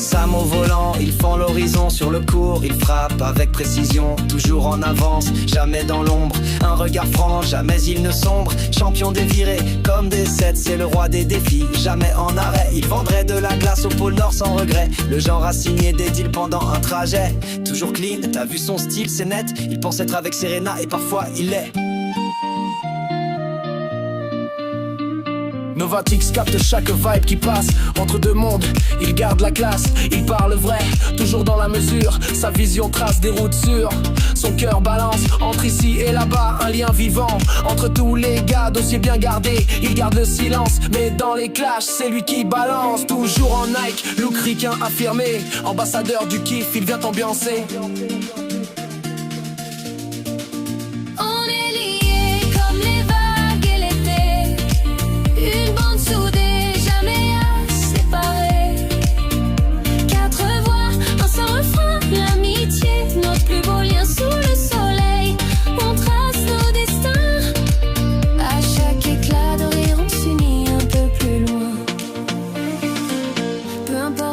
Sam au volant, il fend l'horizon sur le court. Il frappe avec précision, toujours en avance, jamais dans l'ombre. Un regard franc, jamais il ne sombre. Champion des virées, comme des sets, c'est le roi des défis, jamais en arrêt. Il vendrait de la glace au pôle Nord sans regret. Le genre a signé des deals pendant un trajet. Toujours clean, t'as vu son style, c'est net. Il pense être avec Serena et parfois il l'est. Novatix capte chaque vibe qui passe entre deux mondes, il garde la classe, il parle vrai, toujours dans la mesure. Sa vision trace des routes sûres. Son cœur balance entre ici et là-bas, un lien vivant entre tous les gars, dossier bien gardé. Il garde le silence, mais dans les clashs, c'est lui qui balance. Toujours en Nike, look ricain affirmé, ambassadeur du kiff, il vient ambiancer.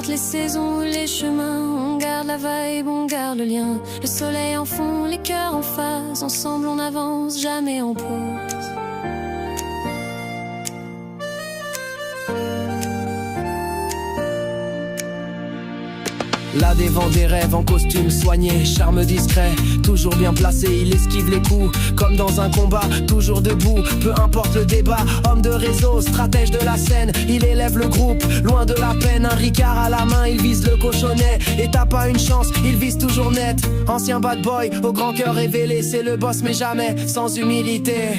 Les saisons, les chemins, on garde la vibe, on garde le lien. Le soleil en fond, les cœurs en phase, ensemble on avance, jamais en pause. Là devant des rêves en costume soigné, charme discret, toujours bien placé, il esquive les coups, comme dans un combat, toujours debout, peu importe le débat, homme de réseau, stratège de la scène, il élève le groupe, loin de la peine, un Ricard à la main, il vise le cochonnet, et t'as pas une chance, il vise toujours net, ancien bad boy, au grand cœur révélé, c'est le boss mais jamais sans humilité.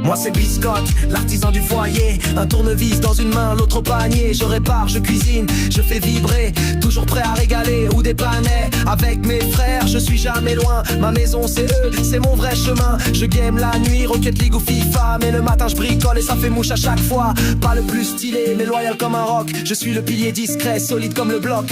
Moi c'est Biscotte, l'artisan du foyer. Un tournevis dans une main, l'autre au panier. Je répare, je cuisine, je fais vibrer. Toujours prêt à régaler ou dépanner. Avec mes frères, je suis jamais loin. Ma maison c'est eux, c'est mon vrai chemin. Je game la nuit, Rocket League ou FIFA. Mais le matin je bricole et ça fait mouche à chaque fois. Pas le plus stylé, mais loyal comme un roc. Je suis le pilier discret, solide comme le bloc.